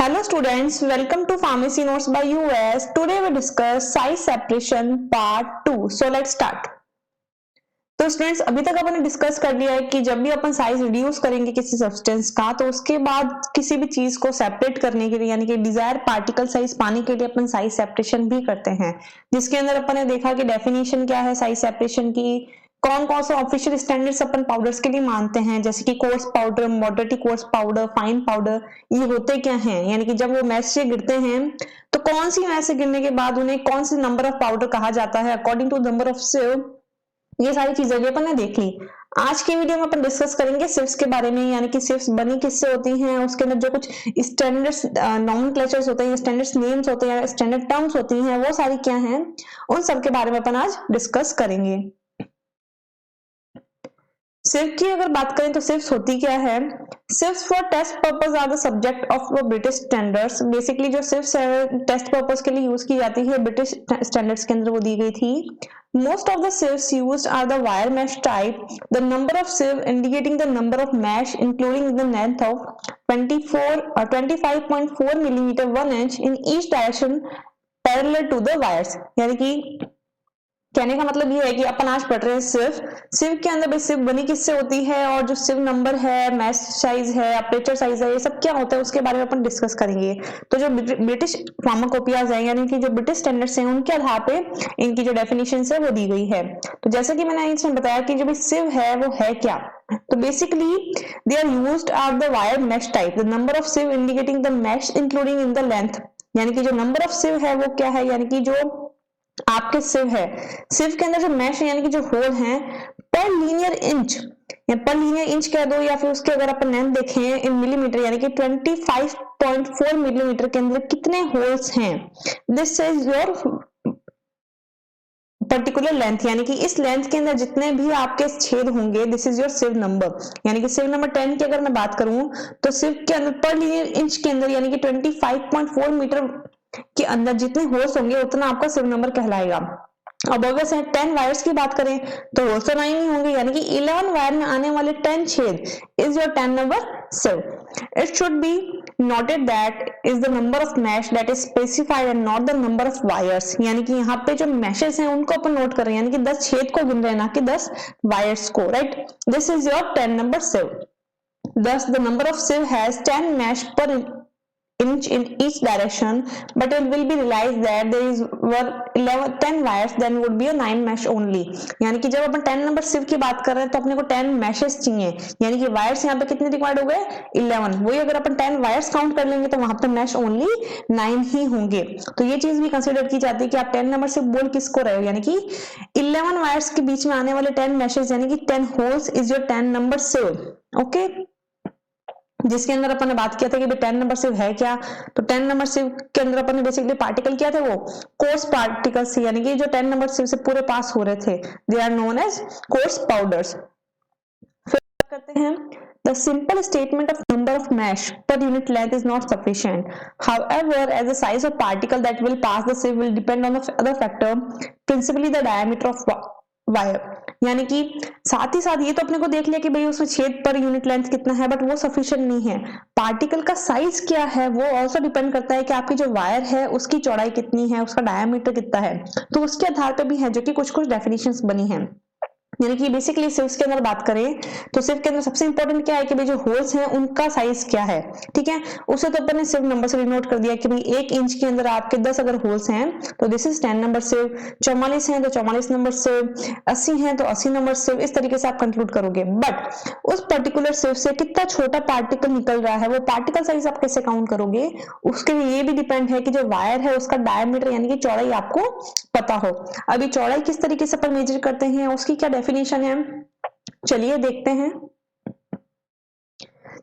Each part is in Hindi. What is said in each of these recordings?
Hello students, welcome to Pharmacy Notes by US. Today we discuss size separation part 2. So let's start. तो स्टूडेंट्स अभी तक अपन ने डिस्कस कर लिया है कि जब भी अपन साइज रिड्यूस करेंगे किसी सब्सटेंस का तो उसके बाद किसी भी चीज को सेपरेट करने के लिए यानी कि डिजायर पार्टिकल साइज पाने के लिए अपन साइज सेपरेशन भी करते हैं, जिसके अंदर अपन ने देखा कि डेफिनेशन क्या है साइज सेपरेशन की, कौन कौन से ऑफिशियल स्टैंडर्ड्स अपन पाउडर्स के लिए मानते हैं, जैसे कि course powder, moderately course powder, fine powder, ये होते क्या हैं, यानी कि जब वो मैश से गिरते हैं तो कौन सी मैश से गिरने के बाद उन्हें कौन सी नंबर ऑफ पाउडर कहा जाता है अकॉर्डिंग टू नंबर ऑफ सिव। ये सारी चीजें भी अपन ने देख ली। आज की वीडियो में अपन डिस्कस करेंगे सिव्स के बारे में, यानी कि सिव्स बनी किससे होती हैं, उसके अंदर जो कुछ स्टैंडर्ड्स नॉमेनक्लेचर्स होते हैं, स्टैंडर्ड्स नेम्स होते हैं, स्टैंडर्ड टर्म्स होती हैं, वो सारी क्या हैं, उन सब के बारे में अपन आज डिस्कस करेंगे। सिव की अगर बात करें तो सिव्स होती क्या है? Sieves for test purpose are the subject of British standards. Basically जो सिव्स है टेस्ट पर्पस के लिए यूज की जाती है, ब्रिटिश स्टैंडर्ड्स के अंदर वो दी गई थी। Most of the sieves used are the wire mesh type. The number of sieve indicating the number of mesh, including the length of 25.4 millimeter 1 inch in each direction, parallel to the wires. यानी कि कहने का मतलब ये है कि अपन आज पढ़ रहे हैं सिव के अंदर सिव बनी किससे होती है, और जो सिव नंबर है, मैश साइज है, अपर्चर साइज है, ये सब क्या होता है उसके बारे में अपन डिस्कस करेंगे। तो जो ब्रिटिश फार्माकोपियाज है यानी कि जो ब्रिटिश स्टैंडर्ड्स हैं उनके आधार पे इनकी जो डेफिनेशन है वो दी गई है। तो जैसे कि मैंने इसमें बताया कि जो सिव है वो है क्या, तो basically they are used are the wire mesh type, the number of sieve indicating the mesh including in the length. यानी कि जो नंबर ऑफ सिव है वो क्या है, यानी कि जो आपके सिव है, सिव के अंदर जो मैश है यानी कि जो होल हैं पर लीनियर इंच या पर लीनियर इंच कह दो, या फिर उसके अगर अपन लेंथ देखें इन मिलीमीटर यानी कि 25.4 मिलीमीटर के अंदर कितने होल्स हैं, this is your particular length. यानी कि इस लेंथ के अंदर जितने भी आपके छेद होंगे, this is your sieve number. यानी कि सिव नंबर 10 की अगर मैं बात करूं तो सिव के अंदर पर लीनियर इंच के अंदर यानी कि 25.4 मीटर के अंदर जितने होल्स होंगे उतना आपका सिव नंबर कहलाएगा। अब अगर से 10 वायर्स की बात करें तो होल्स तो 9 ही होंगे, यानी कि 11 वायर में आने वाले 10 छेद is your 10 number sieve. It should be noted that is the number of mesh that is specified and not the number of wires। यानी कि यहाँ पे जो meshes हैं उनको अपन नोट कर रहे हैं, यानी कि 10 छेद को गिन रहे हैं ना कि 10 wires को, right? This is your 10 number sieve। Thus the number of sieve has 10 mesh per inch in each direction, but it will be realized that there is were 10 wires, then would be a 9 mesh only। यानी कि जब अपन 10 नंबर सिव की बात कर रहे हैं तो अपने को 10 मैशेस चाहिए, यानी कि वायर्स यहाँ पे कितने रिक्वायर्ड हो गए 11। वही अगर अपन 10 वायर्स काउंट कर लेंगे तो वहां पे मैश ओनली 9 ही होंगे। तो ये चीज भी कंसिडर की जाती है कि आप 10 नंबर से बोल किसको रहे हो, यानी कि 11 वायर्स के बीच में आने वाले 10 मैशेस यानी कि 10 holes is your 10 number sieve. Okay, जिसके अंदर अपन ने बात किया था कि 10 नंबर सिव है क्या, तो 10 नंबर सिव के अंदर अपन ने बेसिकली पार्टिकल क्या थे, वो कोर्स पार्टिकल्स, यानी कि जो 10 नंबर सिव से पूरे पास हो रहे थे, they are known as coarse powders. फिर करते हैं The simple statement of number of mesh per unit length is not sufficient. However, as the size of particle that will pass the sieve will depend on the other factor, principally the diameter of wire। यानी कि साथ ही साथ ये तो अपने को देख लिया कि भाई उसमें छेद पर यूनिट लेंथ कितना है, बट वो सफिशिएंट नहीं है। पार्टिकल का साइज क्या है वो ऑल्सो डिपेंड करता है कि आपकी जो वायर है उसकी चौड़ाई कितनी है, उसका डायमीटर कितना है, तो उसके आधार पर भी है जो कि कुछ कुछ डेफिनेशंस बनी है। यानी कि बेसिकली सिव्स के अंदर बात करें तो सिव के अंदर सबसे इंपॉर्टेंट क्या है कि भाई जो होल्स हैं उनका साइज क्या है, ठीक है। उसे तो अपन ने सिव नंबर से डिनोट कर दिया कि भाई 1 इंच के अंदर आपके 10 अगर होल्स हैं तो दिस इज 10 नंबर सिव, 44 हैं तो 44 नंबर सिव, 80 हैं तो 80 नंबर सिव, इस तरीके से आप कंक्लूड करोगे। बट उस पर्टिकुलर सिव से कितना छोटा पार्टिकल निकल रहा है वो पार्टिकल साइज आप कैसे काउंट करोगे, उसके लिए ये भी डिपेंड है कि जो वायर है उसका डायमीटर यानी कि चौड़ाई आपको पता हो। अभी चौड़ाई किस तरीके से अपन मेजर करते हैं, उसकी क्या डेफिनेशन है, चलिए देखते हैं।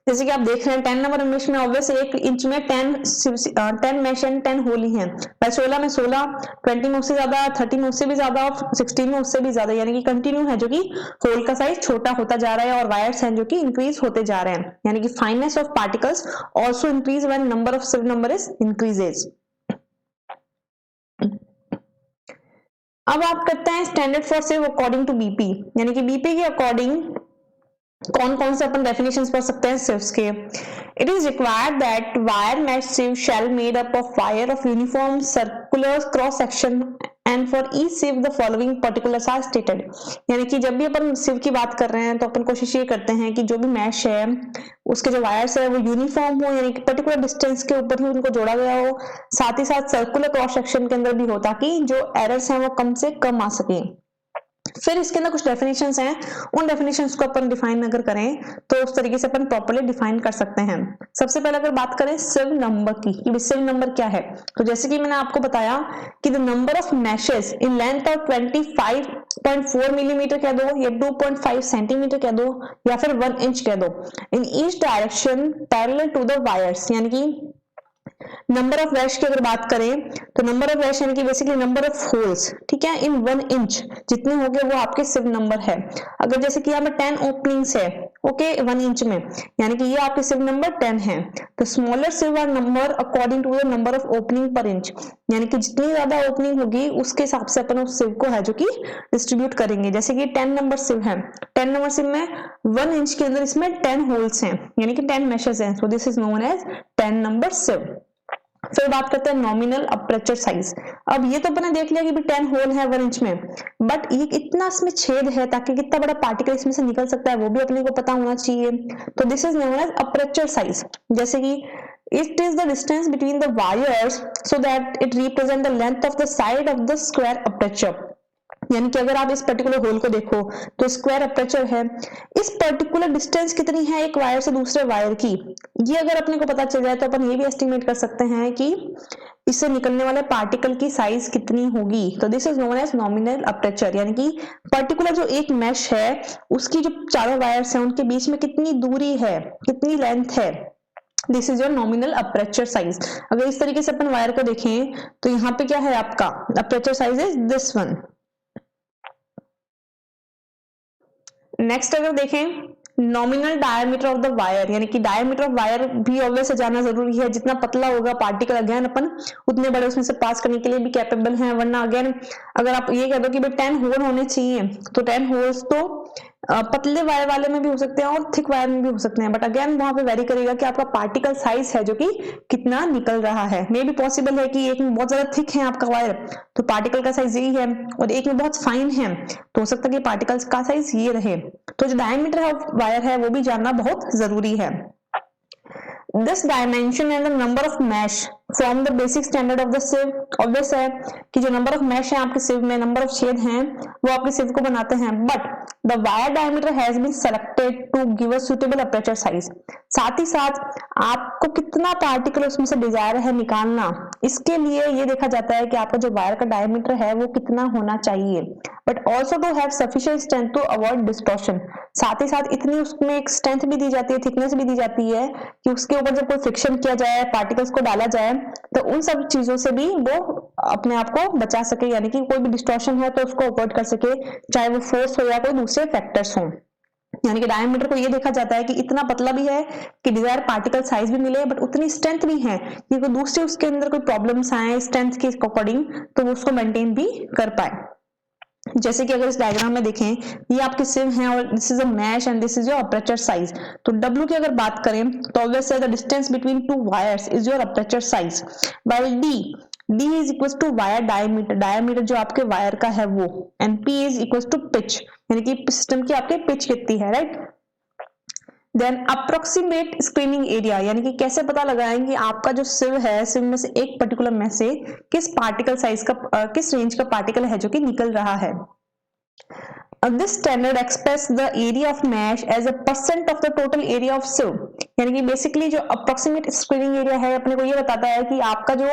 जैसे कि आप देख रहे हैं 10 नंबर मैश में ऑब्वियसली 1 इंच में 10 मैश एंड 10 होल ही हैं। 16 में 16, 20 में उससे ज्यादा, 30 में उससे भी ज्यादा और 16 में उससे भी ज्यादा, यानी कि कंटिन्यू है जो कि होल का साइज छोटा होता जा रहा है और वायर्स हैं जो कि इंक्रीज होते जा रहे हैं। यानी कि fineness of particles also increase when number of sieve number is increases. अब आप करते हैं standard for sieve according to BP, यानी कि बीपी के अकॉर्डिंग कौन कौन से अपन डेफिनेशंस पढ़ सकते हैं सिव्स के। It is required that wire mesh sieve shall made up of wire of uniform circular cross section and for each sieve the following particulars are stated. यानी कि जब भी अपन सिव की बात कर रहे हैं तो अपन कोशिश ये करते हैं कि जो भी मैश है उसके जो वायर्स है वो यूनिफॉर्म हो, यानी कि पर्टिकुलर डिस्टेंस के ऊपर ही उनको जोड़ा गया हो, साथ ही साथ सर्कुलर क्रॉस सेक्शन के अंदर भी हो, ताकि जो एरर्स हैं वो कम से कम आ सके। फिर इसके अंदर कुछ डेफिनेशंस हैं, उन डेफिनेशंस को अपन डिफाइन अगर करें तो उस तरीके से अपन प्रॉपर्ली डिफाइन कर सकते हैं। सबसे पहले अगर बात करें सिव नंबर की, कि सिव नंबर क्या है, तो जैसे कि मैंने आपको बताया कि the number of meshes in length of 25.4 millimetre कह दो, या 2.5 सेंटीमीटर कह दो, या फिर 1 इंच कह दो, in each direction parallel to the wires. यानी कि नंबर ऑफ वैश की अगर बात करें तो नंबर ऑफ वैश यानी कि बेसिकली नंबर ऑफ होल्स, ठीक है, इन 1 इंच जितने हो गए वो आपके सिव नंबर है। अगर जैसे कि यहाँ पे 10 ओपनिंग्स है, ओके, 1 इंच में, यानी कि ये आपके सिव नंबर 10 है। तो smaller sieve are number according to the number of opening per inch, यानी कि जितनी ज्यादा ओपनिंग होगी उसके हिसाब से अपन उस सिव को है जो कि डिस्ट्रीब्यूट करेंगे। जैसे कि 10 नंबर सिव है, 10 नंबर सिव में 1 इंच के अंदर इसमें 10 होल्स हैं, यानी कि 10 मैशेस हैं, so this is known as 10 number sieve. फिर बात करते हैं नॉमिनल अपर्चर साइज। अब ये तो अपने देख लिया कि भी 10 होल है 1 इंच में, बट ये इतना इसमें छेद है ताकि कितना बड़ा पार्टिकल इसमें से निकल सकता है वो भी अपने को पता होना चाहिए। तो this is known as aperture size. जैसे कि it is the distance between the wires so that it represent the length of the side of the square aperture. यानी कि अगर आप इस पर्टिकुलर होल को देखो तो स्क्वायर अपर्चर है, इस पर्टिकुलर डिस्टेंस कितनी है एक वायर से दूसरे वायर की, ये अगर अपने को पता चल जाए तो अपन ये भी एस्टिमेट कर सकते हैं कि इससे निकलने वाले पार्टिकल की साइज कितनी होगी। तो this is known as nominal aperture, यानी कि पर्टिकुलर जो एक मैश है उसकी जो चारों वायर्स हैं उनके बीच में कितनी दूरी है, कितनी लेंथ है, this is your nominal aperture size. अगर इस तरीके से अपन वायर को देखें तो यहाँ पे क्या है आपका aperture size is this one. Next अगर देखें nominal diameter of the wire, यानी कि डायमीटर ऑफ वायर भी ऑब्वियस जाना जरूरी है। जितना पतला होगा पार्टिकल अगेन अपन उतने बड़े उसमें से पास करने के लिए भी कैपेबल हैं, वरना अगेन अगर आप ये कह दो कि भाई 10 होल होने चाहिए तो 10 होल्स तो पतले वायर वाले में भी हो सकते हैं और थिक वायर में भी हो सकते हैं, बट अगेन वहां पे वेरी करेगा कि आपका पार्टिकल साइज है जो कि कितना निकल रहा है। मे भी पॉसिबल है कि एक में बहुत ज्यादा थिक है आपका वायर तो पार्टिकल का साइज यही है, और एक में बहुत फाइन है तो हो सकता है कि पार्टिकल्स का साइज ये रहे। तो जो डायमीटर ऑफ वायर है वो भी जानना बहुत जरूरी है। This dimension and the number of mesh form the basic standard of the sieve। obvious है कि जो number of mesh है आपके sieve में, number of छेद हैं वो आपके sieve को बनाते हैं, but the wire diameter has been selected to give a suitable aperture size। साथ ही साथ आपको कितना पार्टिकल उसमें से डिजायर है निकालना, इसके लिए ये देखा जाता है कि आपका जो वायर का डायमीटर है वो कितना होना चाहिए, but also to have sufficient strength to avoid distortion. साथ ही साथ इतनी उसमें एक स्ट्रेंथ भी दी जाती है, थिकनेस भी दी जाती है कि उसके ऊपर जब कोई फ्रिक्शन किया जाए, पार्टिकल्स को डाला जाए तो उन सब चीजों से भी वो अपने आप को बचा सके, यानी कि कोई भी डिस्टॉर्शन है तो उसको अवॉइड कर सके, चाहे वो फोर्स हो या कोई दूसरे फैक्टर्स हो। यानी कि डायमीटर को ये देखा जाता है कि इतना पतला भी है कि डिजायर पार्टिकल साइज भी मिले, बट उतनी स्ट्रेंथ भी है कि कोई दूसरे उसके अंदर कोई प्रॉब्लम्स आए स्ट्रेंथ के अकॉर्डिंग तो वो उसको मेंटेन भी कर पाए। जैसे कि अगर इस डायग्राम में देखें ये आपके सिव हैं और this is a mesh and this is your aperture size. तो W की अगर बात करें तो ऑब्वियस है the distance between two wires is your aperture size, while D is equal to wire diameter, diameter जो आपके वायर का है वो, and P is equal to pitch, यानी कि सिस्टम की आपके पिच कितनी है, right. Then approximate screening area, यानी कि कैसे पता लगाएं कि आपका जो सिव है, सिव में से एक पर्टिकुलर में से किस पार्टिकल साइज का किस रेंज का पार्टिकल है जो कि निकल रहा है। This standard express the area of mesh as a percent of the total area of sieve। यानी कि बेसिकली जो अप्रोक्सीमेट स्क्रीनिंग एरिया है अपने को ये बताता है कि आपका जो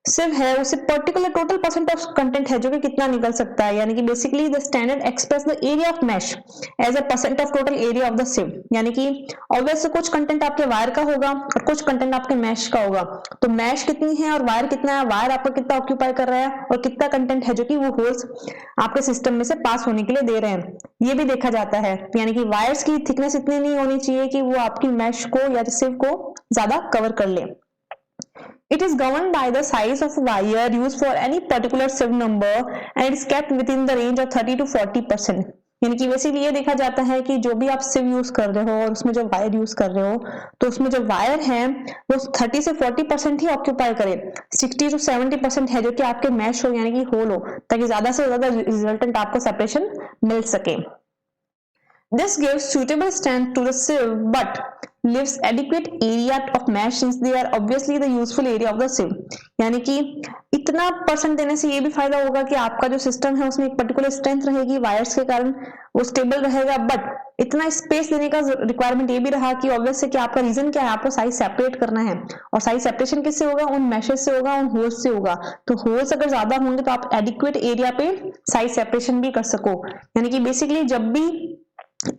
सिव है उसे particular total percent of content है जो कि कितना निकल सकता है, यानी कि basically the standard express the area of mesh as a percent of total area of the sieve. यानी कि ऑब्वियसली कुछ कंटेंट आपके वायर का होगा और कुछ कंटेंट आपके मैश का होगा, तो मैश कितनी है और वायर कितना है, वायर आपका कितना ऑक्यूपाई कर रहा है और कितना कंटेंट है जो कि वो होल्स आपके सिस्टम में से पास होने के लिए दे रहे हैं, ये भी देखा जाता है। यानी कि वायर्स की थिकनेस इतनी नहीं होनी चाहिए कि वो आपकी मैश को या सिव को ज्यादा कवर कर ले। It is governed by the size of wire used for any particular sieve number and it is kept within the range of 30 to 40%। यानी कि बेसिकली ये देखा जाता है कि जो भी आप सिव यूज कर रहे हो और उसमें जो वायर यूज कर रहे हो, तो उसमें जो वायर है वो 30 से 40% ही ऑक्यूपाई करे, 60 to 70% है जो कि आपके मैश हो यानी कि होल हो, ताकि ज्यादा से ज्यादा रिजल्टेंट आपको सेपरेशन मिल सके। This gives suitable strength to the sieve but leaves adequate area of mesh since they are obviously the useful area of the sieve। यानी कि इतना परसेंट देने से ये भी फायदा होगा कि आपका जो सिस्टम है उसमें एक पर्टिकुलर स्ट्रेंथ रहेगी वायर्स के कारण, वो स्टेबल रहेगा, बट इतना स्पेस देने का रिक्वायरमेंट ये भी रहा कि ऑब्वियस है कि आपका रीजन क्या है, आपको साइज सेपरेट करना है, और साइज सेपरेशन किससे होगा, उन मैशेस से होगा, उन होल्स से होगा। तो होल्स अगर ज्यादा होंगे तो आप एडिक्वेट एरिया पे साइज सेपरेशन भी कर सको। यानी कि बेसिकली जब भी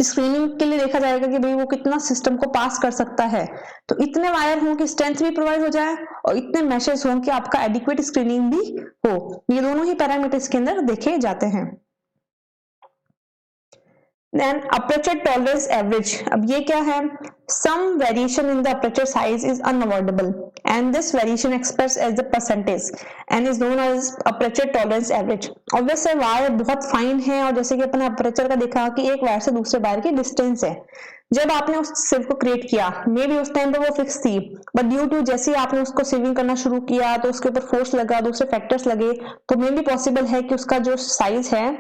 स्क्रीनिंग के लिए देखा जाएगा कि भाई वो कितना सिस्टम को पास कर सकता है, तो इतने वायर हों कि स्ट्रेंथ भी प्रोवाइड हो जाए और इतने मैशेस हों कि आपका एडिक्वेट स्क्रीनिंग भी हो। ये दोनों ही पैरामीटर्स के अंदर देखे जाते हैं। Then aperture tolerance average, अब ये क्या है, some variation in the aperture size is unavoidable and this variation expressed as the percentage and is known as aperture tolerance average। Obvious है वायर बहुत फाइन है और जैसे कि अपने अपर्चर का देखा कि एक वायर से दूसरे वायर की डिस्टेंस है, जब आपने उस सिव को क्रिएट किया मे बी उस टाइम पे वो फिक्स थी, बट ड्यू टू जैसे ही आपने उसको सिविंग करना शुरू किया तो उसके ऊपर फोर्स लगा, दूसरे फैक्टर्स लगे, तो मे बी पॉसिबल है कि उसका जो साइज है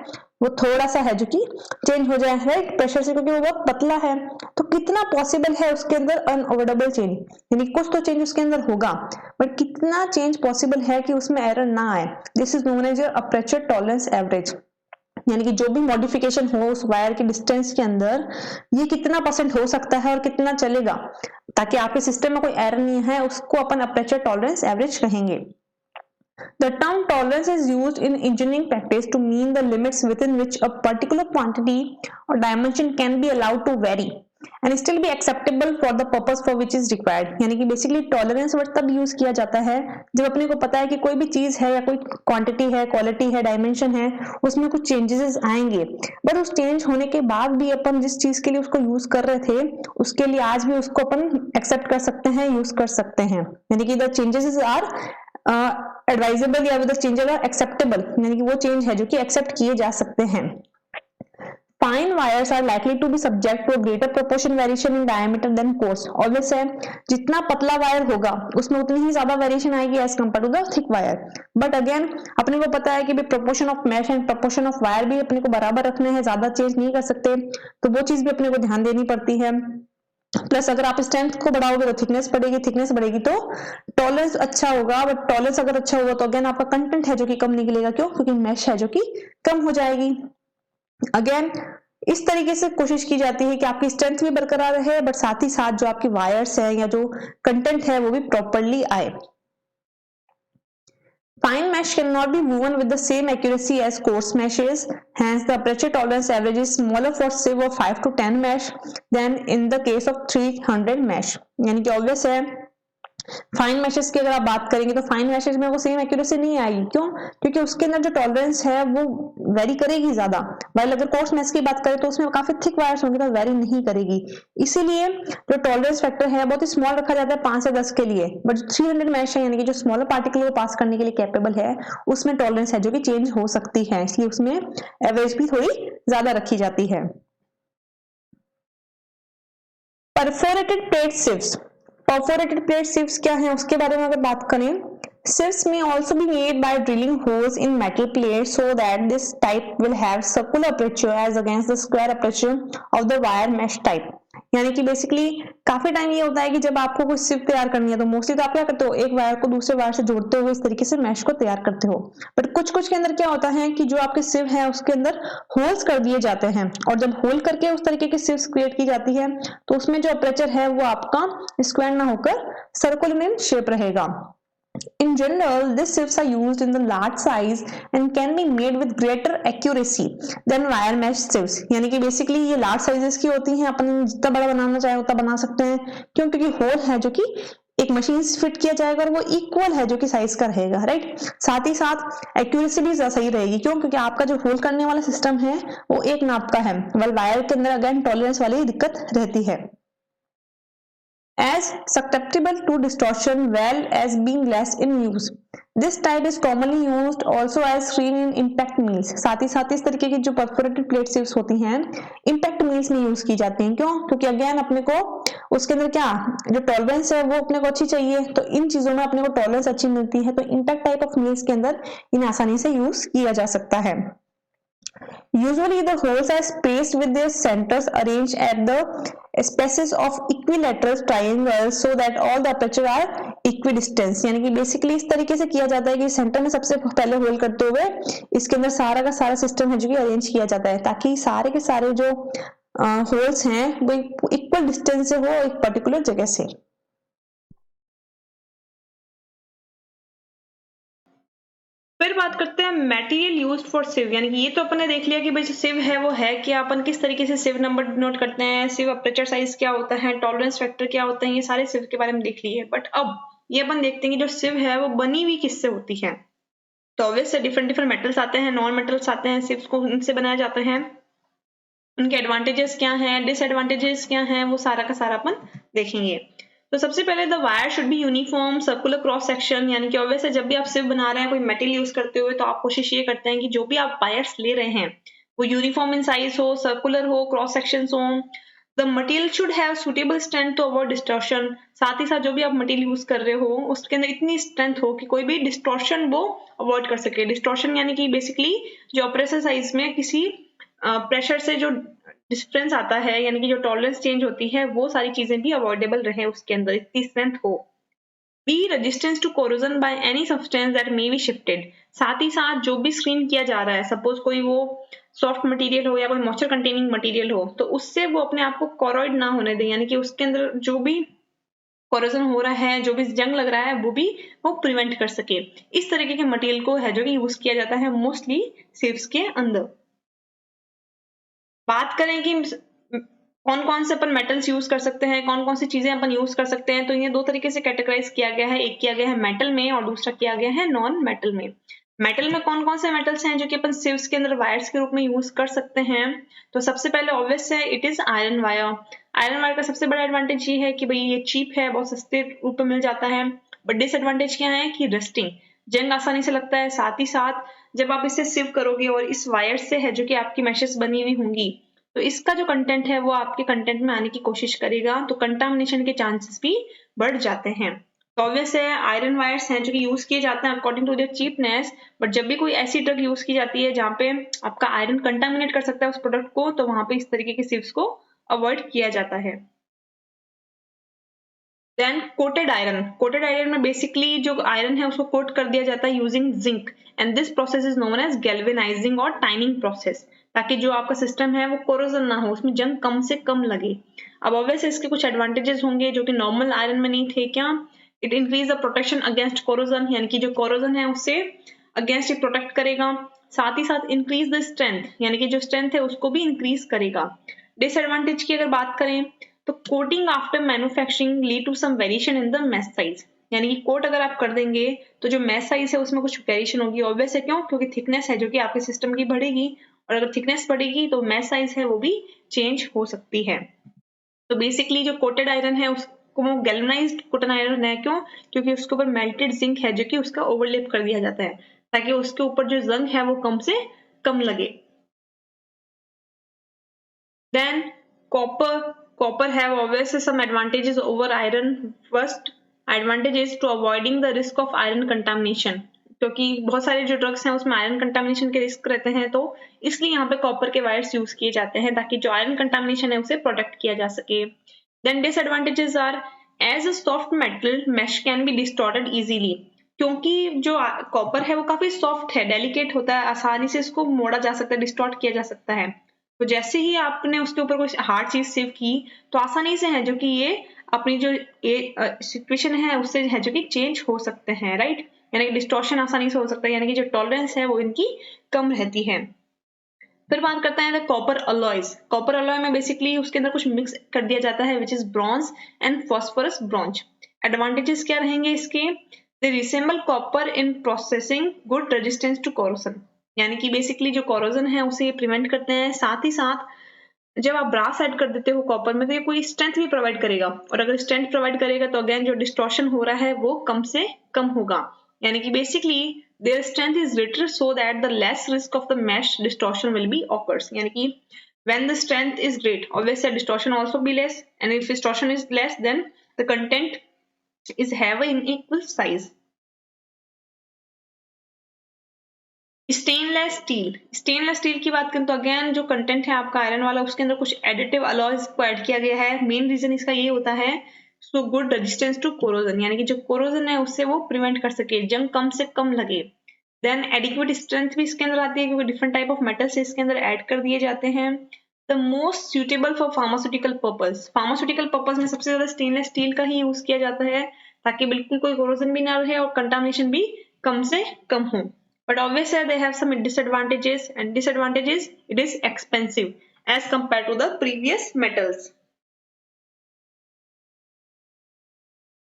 वो थोड़ा सा है जो कि चेंज हो जाए, राइट, प्रेशर से, क्योंकि वो बहुत पतला है। तो कितना पॉसिबल है उसके अंदर अनअवॉइडेबल चेंज, यानी कुछ तो चेंज उसके अंदर होगा, बट कितना चेंज पॉसिबल है कि उसमें एरर ना आए, this is known as aperture tolerance average. यानी कि जो भी मॉडिफिकेशन हो उस वायर के डिस्टेंस के अंदर ये कितना परसेंट हो सकता है और कितना चलेगा, ताकि आपके सिस्टम में कोई एरर नहीं है, उसको अपन अपर्चर टॉलरेंस एवरेज कहेंगे। The term tolerance is used in engineering practice to mean the limits within which a particular quantity or dimension can be allowed to vary and still be acceptable for the purpose for which is required। यानी कि बेसिकली टॉलरेंस वर्ड तब यूज किया जाता है जब अपने को पता है कि कोई भी चीज है या कोई क्वांटिटी है, क्वालिटी है, डायमेंशन है, उसमें कुछ चेंजेस आएंगे, बट उस चेंज होने के बाद भी अपन जिस चीज के लिए उसको यूज कर रहे थे उसके लिए आज भी उसको अपन एक्सेप्ट कर सकते हैं, यूज कर सकते हैं। यानी कि द चेंजेस आर एडवाइजेबल या विद चेंजेस आर एक्सेप्टेबल, यानी कि वो चेंज है जो कि एक्सेप्ट किए जा सकते हैं। Fine wires are likely to be subject to greater proportion variation in diameter than coarse. Obvious है जितना पतला वायर होगा उसमें उतनी ही ज्यादा वेरिएशन आएगी as compared to the thick wire, but again अपने को पता है कि proportion of mesh and proportion of wire भी अपने को बराबर रखने हैं, ज्यादा चेंज नहीं कर सकते, तो वो चीज भी अपने को ध्यान देनी पड़ती है। प्लस अगर आप स्ट्रेंथ को बढ़ाओगे तो थिकनेस बढ़ेगी, थिकनेस बढ़ेगी तो टॉलरेंस अच्छा होगा, बट टॉलरेंस अगर अच्छा होगा तो अगेन आपका कंटेंट है जो कि कम निकलेगा, क्यों, क्योंकि मैश है जो कि कम हो जाएगी। अगेन इस तरीके से कोशिश की जाती है कि आपकी स्ट्रेंथ भी बरकरार रहे, बट साथ ही साथ जो आपकी वायर्स है या जो कंटेंट है वो भी प्रॉपरली आए। Fine mesh cannot be woven with the same accuracy as coarse meshes, hence the aperture tolerance average is smaller for sieve of 5 to 10 mesh than in the case of 300 mesh। यानी कि ऑब्वियस है फाइन मैशेस की अगर आप बात करेंगे तो फाइन मैशेस में वो सेम एक्यूरेसी नहीं आएगी, क्यों, क्योंकि उसके अंदर जो टॉलरेंस है वो वेरी करेगी ज्यादा, वाइल अगर कोर्स मैश की बात करें तो उसमें काफी थिक वायर्स होंगे तो वेरी नहीं करेगी। इसीलिए जो टॉलरेंस फैक्टर है बहुत ही स्मॉल रखा जाता है 5 से 10 के लिए, बट 300 मैश है यानी कि जो स्मॉलर पार्टिकल को पास करने के लिए कैपेबल है उसमें टॉलरेंस है जो कि चेंज हो सकती है, इसलिए उसमें एवरेज भी थोड़ी ज्यादा रखी जाती है। परफोरेटेड प्लेट सिव्स, परफोरेटेड प्लेट सिव्स क्या है उसके बारे में अगर बात करें, sieves may also be made by drilling holes in metal plates so that this type will have circular aperture as against the square aperture of the wire mesh type। यानी कि बेसिकली काफी टाइम ये होता है कि जब आपको कोई सिव तैयार करनी है तो मोस्टली तो आप क्या करते हो, एक वायर को दूसरे वायर से जोड़ते हुए इस तरीके से मैश को तैयार करते हो, बट कुछ कुछ के अंदर क्या होता है कि जो आपके सिव है उसके अंदर होल्स कर दिए जाते हैं, और जब होल करके उस तरीके की सिव्स क्रिएट की जाती है तो उसमें जो अपर्चर है वो आपका स्क्वायर ना होकर सर्कुलर इन शेप रहेगा। In general, these sieves are used in the large size and can be made with greater accuracy than wire mesh sieves। यानी कि बेसिकली ये लार्ज साइजेस की होती हैं, अपन जितना बड़ा बनाना चाहे उतना बना सकते हैं, क्यों, क्योंकि होल है जो कि एक मशीन से फिट किया जाएगा और वो इक्वल है जो कि साइज का रहेगा, राइट। साथ ही साथ एक्यूरेसी भी सही रहेगी, क्यों, क्योंकि आपका जो होल करने वाला सिस्टम है वो एक नाप का है, वायर के अंदर अगेन टॉलरेंस वाली दिक्कत रहती है। As susceptible to distortion well as being less in use। This type is commonly used also as screen in impact mills. साथ ही इस तरीके की जो परफोरेटेड प्लेट सिव्स होती हैं इम्पैक्ट मील्स में यूज की जाती हैं। क्यों? क्योंकि अगेन अपने को उसके अंदर क्या जो टॉलरेंस है वो अपने को अच्छी चाहिए, तो इन चीजों में अपने को टॉलरेंस अच्छी मिलती है, तो इम्पैक्ट टाइप ऑफ मील्स के अंदर इन्हें आसानी से यूज किया जा सकता है। Usually the holes are spaced with their centers arranged at the spaces of equilateral triangles so that all the aperture are equidistant। यानी कि बेसिकली इस तरीके से किया जाता है कि सेंटर में सबसे पहले होल करते हुए इसके अंदर सारा का सारा सिस्टम है जो कि अरेंज किया जाता है ताकि सारे के सारे जो होल्स हैं वो इक्वल डिस्टेंस से हो एक पर्टिकुलर जगह से। फिर बात करते हैं मटेरियल यूज्ड फॉर सिव। यानी कि ये तो अपन ने देख लिया कि भाई जो सिव है वो है क्या, अपन किस तरीके से सिव नंबर नोट करते हैं, सिव अपर्चर साइज क्या होता है, टॉलरेंस फैक्टर क्या होता है, ये सारे सिव के बारे में देख लिए। बट अब ये अपन देखते हैं कि जो सिव है वो बनी हुई किससे होती है। तो ऑब्वियस डिफरेंट डिफरेंट मेटल्स आते हैं, नॉन मेटल्स आते हैं, सिव्स को उनसे बनाया जाता है। उनके एडवांटेजेस क्या हैं, डिसएडवांटेजेस क्या हैं, वो सारा का सारा अपन देखेंगे। तो सबसे पहले the wire should be uniform circular cross section. यानी कि ऑब्वियस जब भी आप सिर्फ बना रहे हैं कोई मेटेरियल यूज करते हुए तो आप कोशिश ये करते हैं कि जो भी आप वायर्स ले रहे हैं वो यूनिफॉर्म इन साइज हो, सर्कुलर हो, क्रॉस सेक्शन हो। The material should have suitable strength to avoid distortion. साथ ही साथ जो भी आप मटेरियल यूज कर रहे हो उसके अंदर इतनी स्ट्रेंथ हो कि कोई भी डिस्टॉर्शन वो अवॉइड कर सके। डिस्टॉर्शन यानी कि बेसिकली जो अप्रेसर साइज में किसी प्रेशर से जो डिफरेंस आता है, यानी कि जो टॉलरेंस चेंज होती है, वो सारी चीजें भी अवॉइडेबल रहे, उसके अंदर इतनी स्ट्रेंथ हो। Be resistance to corrosion by any substance that may be shifted. साथ ही साथ जो भी स्क्रीन किया जा रहा है, सपोज कोई वो सॉफ्ट मटेरियल हो या कोई मॉइस्चर कंटेनिंग मटेरियल हो, तो उससे वो अपने आप को कोरोइड ना होने दे, यानी कि उसके अंदर जो भी कोरोजन हो रहा है, जो भी जंग लग रहा है, वो प्रिवेंट कर सके। इस तरीके के मटेरियल को है जो कि यूज किया जाता है मोस्टली सिव्स के अंदर। बात करें कि कौन कौन से अपन मेटल्स यूज कर सकते हैं, कौन कौन सी चीजें अपन यूज कर सकते हैं, तो ये दो तरीके से कैटेगराइज किया गया है। एक किया गया है मेटल में और दूसरा किया गया है नॉन मेटल में। मेटल में कौन कौन से मेटल्स हैं जो कि अपन सिव्स के अंदर वायर्स के रूप में यूज कर सकते हैं। तो सबसे पहले ऑब्वियस है it is iron wire. Iron wire का सबसे बड़ा एडवांटेज ये है कि भाई ये चीप है, बहुत सस्ते रूप में मिल जाता है। बट डिसएडवांटेज क्या है कि रस्टिंग, जंग आसानी से लगता है। साथ ही साथ जब आप इसे सिव करोगे और इस वायर से है जो कि आपकी मैशेस बनी हुई होंगी, तो इसका जो कंटेंट है वो आपके कंटेंट में आने की कोशिश करेगा, तो कंटामिनेशन के चांसेस भी बढ़ जाते हैं। तो ऑब्वियस है आयरन वायर्स हैं जो कि यूज किए जाते हैं according to their cheapness. But जब भी कोई ऐसी ड्रग यूज की जाती है जहाँ पे आपका आयरन कंटामिनेट कर सकता है उस प्रोडक्ट को, तो वहां पे इस तरीके के सिव्स को अवॉइड किया जाता है। Then coated iron. Coated iron में बेसिकली जो आयरन है उसको कोट कर दिया जाता है using zinc, and this process is known as galvanizing और टाइनिंग प्रोसेस, ताकि जो आपका सिस्टम है वो कोरोजन ना हो, उसमें जंग कम से कम लगे। अब ऑब्वियसली इसके कुछ एडवांटेजेस होंगे जो कि नॉर्मल आयरन में नहीं थे। क्या? It increase the protection against corrosion, यानी कि जो कोरोजन है उससे अगेंस्ट ये प्रोटेक्ट करेगा। साथ ही साथ इंक्रीज द स्ट्रेंथ, यानी कि जो स्ट्रेंथ है उसको भी इंक्रीज करेगा। डिसएडवांटेज की अगर बात करें तो coating after manufacturing lead to some variation in the mesh size. यानी कि कोट अगर आप कर देंगे तो जो मैश साइज है उसमें कुछ वेरिएशन होगी। ऑब्वियस है, क्यों? क्योंकि थिकनेस है जो कि आपके सिस्टम की बढ़ेगी, और अगर थिकनेस बढ़ेगी तो मैश साइज है वो भी चेंज हो सकती है। तो बेसिकली जो कोटेड आयरन है उसको वो गैल्वेनाइज्ड कोटेड आयरन है। क्यों? क्योंकि उसके ऊपर मेल्टेड जिंक है जो कि उसका ओवरलेप कर दिया जाता है ताकि उसके ऊपर जो जंग है वो कम से कम लगे। Then copper have obviously some advantages over iron. First advantage is to avoiding the risk of iron contamination, क्योंकि बहुत सारे जो ड्रग्स हैं उसमें आयरन कंटामिनेशन के रिस्क रहते हैं, तो इसलिए यहाँ पे कॉपर के वायर्स यूज किए जाते हैं ताकि जो आयरन कंटामिनेशन है उसे प्रोटेक्ट किया जा सके। Then disadvantages are as a soft metal mesh can be distorted easily, क्योंकि जो कॉपर है वो काफी सॉफ्ट है, डेलिकेट होता है, आसानी से इसको मोड़ा जा सकता है, डिस्टॉर्ट किया जा सकता है। तो जैसे ही आपने उसके ऊपर कोई हार्ड चीज सेव की तो आसानी से है जो कि ये अपनी जो सिचुएशन है उससे है जो कि चेंज हो सकते हैं, राइट। यानी कि डिस्टॉर्शन आसानी से हो सकता है, यानी कि जो टॉलरेंस है वो इनकी कम रहती है। फिर बात करते हैं कॉपर अलॉयज। कॉपर अलॉय में बेसिकली उसके अंदर कुछ मिक्स कर दिया जाता है which is bronze and phosphorus bronze. Advantages क्या रहेंगे इसके? They resemble copper in processing, good resistance to corrosion, यानी कि बेसिकली जो कोरोजन है उसे प्रिवेंट करते हैं। साथ ही साथ जब आप ब्रास ऐड कर देते हो कॉपर में तो ये कोई स्ट्रेंथ भी प्रोवाइड करेगा, और अगर स्ट्रेंथ प्रोवाइड करेगा तो अगेन जो डिस्टॉर्शन हो रहा है वो कम से कम होगा। यानी कि basically their strength is greater so that the less risk of the mesh distortion will be occurs. यानी कि when the strength is great, obviously distortion also be less, and if distortion is less, then the content is have in equal size. Stainless steel की बात करें तो अगेन जो कंटेंट है आपका आयरन वाला, उसके अंदर कुछ एडिटिव अलॉयज को ऐड किया गया है। मेन रीजन इसका ये होता है so good resistance to corrosion, यानी कि जो कोरोजन है उससे वो प्रिवेंट कर सके, जंग कम से कम लगे। देन एडिक्वेट स्ट्रेंथ भी इसके अंदर आती है क्योंकि डिफरेंट टाइप ऑफ मेटल्स इसके अंदर ऐड कर दिए जाते हैं। The most suitable for pharmaceutical purpose, pharmaceutical purpose में सबसे ज्यादा स्टेनलेस स्टील का ही यूज किया जाता है ताकि बिल्कुल कोई कोरोजन भी ना रहे और कंटामिनेशन भी कम से कम हो। But obviously they have some disadvantages, and disadvantages it is expensive as compared to the previous metals.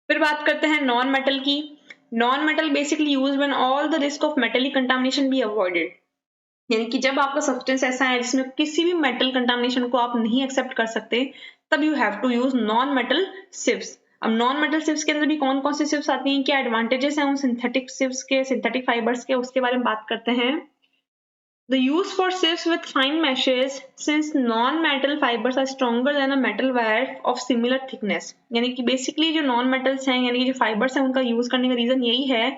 फिर बात करते हैं नॉन मेटल की। Non metal basically use when all the risk of metallic contamination be avoided, यानी कि जब आपका सब्सटेंस ऐसा है जिसमें किसी भी मेटल कंटामिनेशन को आप नहीं एक्सेप्ट कर सकते, तब you have to use non metal sieves. अब नॉन मेटल सिव्स के अंदर भी कौन कौन सी सिव्स आती हैं, क्या एडवांटेजेस हैं उन सिंथेटिक सिव्स के, सिंथेटिक फाइबर्स के, उसके बारे में बात करते हैं। The use for sieves with fine meshes, since non-metal fibers are stronger than a metal wire of similar thickness, यानी कि बेसिकली जो नॉन मेटल्स हैं यानी कि जो फाइबर्स हैं उनका यूज करने का रीजन यही है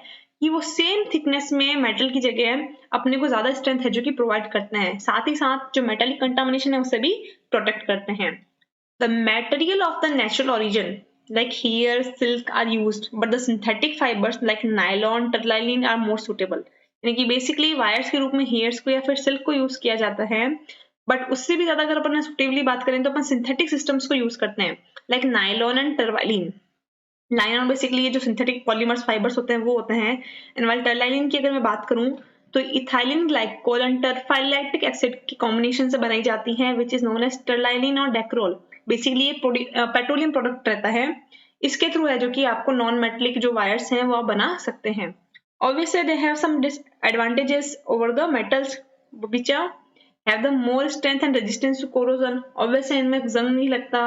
कि वो सेम थिकनेस में मेटल की जगह अपने को ज्यादा स्ट्रेंथ है जो कि प्रोवाइड करते हैं, साथ ही साथ जो मेटालिक कंटामिनेशन है उससे भी प्रोटेक्ट करते हैं। The material of the natural origin like hair, silk are used, but the synthetic fibers like nylon, terylene are more suitable. यानी कि बेसिकली वायर्स के रूप में हेयर्स को या फिर सिल्क को यूज किया जाता है, बट उससे भी ज्यादा अगर अपन सुटेबली बात करें तो अपन सिंथेटिक सिस्टम्स को यूज करते हैं like nylon and terylene. Nylon basically ये जो सिंथेटिक पॉलीमर्स फाइबर्स होते हैं वो होते हैं, एंड वाइल टरवाइलिन की अगर मैं बात करूं तो इथाइलिन ग्लाइकोल एंड टरफाइलैक्टिक एसिड की कॉम्बिनेशन से बनाई जाती है विच इज नोन एज टरलाइलिन और डेक्रोल। बेसिकली ये पेट्रोलियम प्रोडक्ट रहता है, इसके थ्रू है जो कि आपको नॉन मेटलिक जो वायर्स हैं वो आप बना सकते हैं। Obviously they have some disadvantages over the metals which have the more strength and resistance to corrosion. Obviously इनमें जंग नहीं लगता,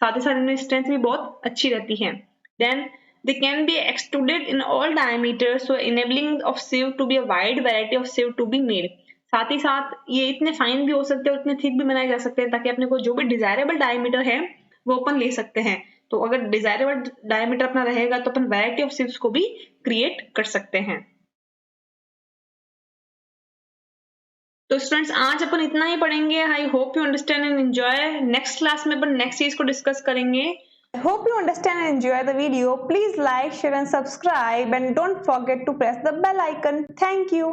साथ ही साथ इनमें स्ट्रेंथ भी बहुत अच्छी रहती है। Then they can be extruded in all diameters, so enabling of sieve to be a wide variety of sieve to be made. साथ ही साथ ये इतने फाइन भी हो सकते हैं और इतने थिक भी बनाए जा सकते हैं ताकि अपने को जो भी डिजायरेबल डायमीटर है वो अपन ले सकते हैं। तो अगर डिजायरेबल डायमीटर अपना रहेगा तो अपन वैरायटी ऑफ सिव्स को भी क्रिएट कर सकते हैं। तो स्टूडेंट्स आज अपन इतना ही पढ़ेंगे। I hope you understand and enjoy. Next class में अपन नेक्स्ट चीज को डिस्कस करेंगे। I hope you understand and enjoy the video. Please like, share and subscribe, and don't forget to press the bell icon. Thank you.